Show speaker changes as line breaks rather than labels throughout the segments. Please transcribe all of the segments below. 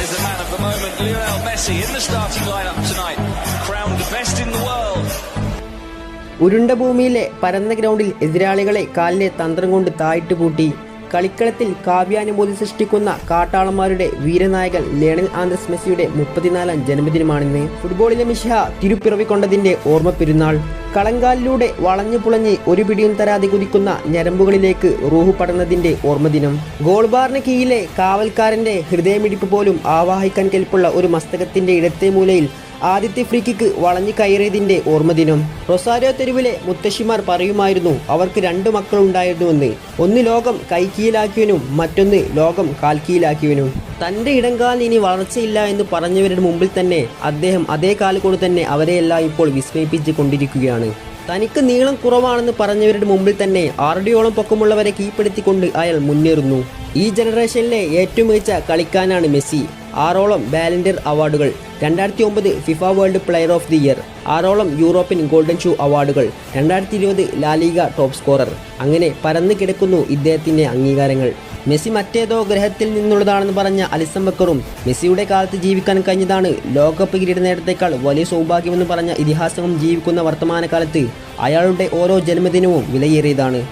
is the man of the moment, Lionel Messi, in the starting lineup tonight, crowned the best in the world.
ഉരുണ്ട ഭൂമിയിലെ പരന്ന ഗ്രൗണ്ടിൽ എതിരാളികളെ കാലിലെ തന്ത്രം കൊണ്ട് താഴിട്ട് പൂട്ടി കളിക്കളത്തിൽ കാവ്യാനുഭൂതി സൃഷ്ടിക്കുന്ന കാട്ടാളന്മാരുടെ വീരനായകൻ ലയണൽ ആന്ദ്രസ് മെസ്സിയുടെ 34ാം ജന്മദിനമാണിന്ന്. ഫുട്ബോളിലെ മിശിഹ തിരുപ്പിറവിക്കൊണ്ടതിന്റെ ഓർമ്മ പെരുന്നാൾ. കളങ്കാലിലൂടെ വളഞ്ഞു പുളഞ്ഞ് ഒരു പിടിയും തരാതെ കുതിക്കുന്ന ഞരമ്പുകളിലേക്ക് റൂഹ് പടർന്നതിന്റെ ഓർമ്മദിനം. ഗോൾ ബാറിന് കീഴിലെ കാവൽക്കാരന്റെ ഹൃദയമിടിപ്പ് പോലും ആവാഹിക്കാൻ കെൽപ്പുള്ള ഒരു മസ്തകത്തിന്റെ ഇടത്തെ മൂലയിൽ ആദ്യത്തെ ഫ്രീ കിക്ക് വളഞ്ഞു കയറിയതിന്റെ ഓർമ്മദിനം. റൊസാരിയോ തെരുവിലെ മുത്തശ്ശിമാർ പറയുമായിരുന്നു അവർക്ക് 2 മക്കളുണ്ടായിരുന്നുവെന്ന്. ഒന്ന് ലോകം കൈക്കീലാക്കിയവനും മറ്റൊന്ന് ലോകം കാൽക്കീലാക്കിയവനും. തന്റെ ഇടംകാലിന് ഇനി വളർച്ചയില്ല എന്ന് പറഞ്ഞവരുടെ മുമ്പിൽ തന്നെ അദ്ദേഹം അതേ കാലുകൊണ്ട് തന്നെ അവരെയെല്ലാം ഇപ്പോൾ വിസ്മയിപ്പിച്ച് കൊണ്ടിരിക്കുകയാണ്. തനിക്ക് നീളം കുറവാണെന്ന് പറഞ്ഞവരുടെ മുമ്പിൽ തന്നെ 6 അടിയോളം പൊക്കമുള്ളവരെ കീഴ്പ്പെടുത്തിക്കൊണ്ട് അയാൾ മുന്നേറുന്നു. ഈ ജനറേഷനിലെ ഏറ്റവും മികച്ച കളിക്കാനാണ് മെസ്സി. 6ഓളം ബാലൻഡിയർ അവാർഡുകൾ, 2009 FIFA world player of the year, 6ഓളം യൂറോപ്യൻ ഗോൾഡൻ ഷൂ അവാർഡുകൾ, 2020 ലാലിഗ ടോപ്പ് സ്കോറർ. അങ്ങനെ പരന്നു കിടക്കുന്നു ഇദ്ദേഹത്തിന്റെ അംഗീകാരങ്ങൾ. മെസ്സി മറ്റേതോ ഗ്രഹത്തിൽ നിന്നുള്ളതാണെന്ന് പറഞ്ഞ അലിസൺ ബക്കറും മെസ്സിയുടെ കാലത്ത് ജീവിക്കാൻ കഴിഞ്ഞതാണ് ലോകകപ്പ് കിരീട നേട്ടത്തേക്കാൾ വലിയ സൗഭാഗ്യമെന്ന് പറഞ്ഞ ഇതിഹാസവും ജീവിക്കുന്ന വർത്തമാനകാലത്ത് അയാളുടെ ഓരോ ജന്മദിനവും വിലയേറിയതാണ്.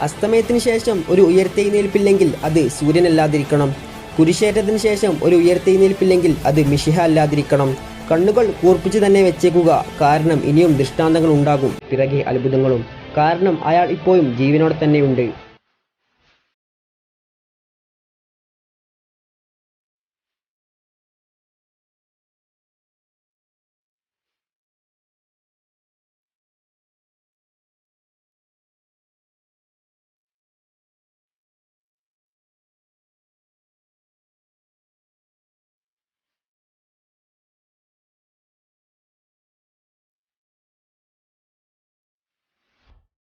അസ്തമയത്തിന് ശേഷം ഒരു ഉയർത്തെഴുന്നേൽപ്പില്ലെങ്കിൽ അത് സൂര്യനല്ലാതിരിക്കണം. കുരിശേറ്റത്തിന് ശേഷം ഒരു ഉയർത്തെഴുന്നേൽപ്പില്ലെങ്കിൽ അത് മിശിഹ അല്ലാതിരിക്കണം. കണ്ണുകൾ കൂർപ്പിച്ച് തന്നെ വെച്ചേക്കുക, കാരണം ഇനിയും ദൃഷ്ടാന്തങ്ങൾ ഉണ്ടാകും, പിറകെ അത്ഭുതങ്ങളും. കാരണം അയാൾ ഇപ്പോഴും ജീവനോടെ തന്നെയുണ്ട്.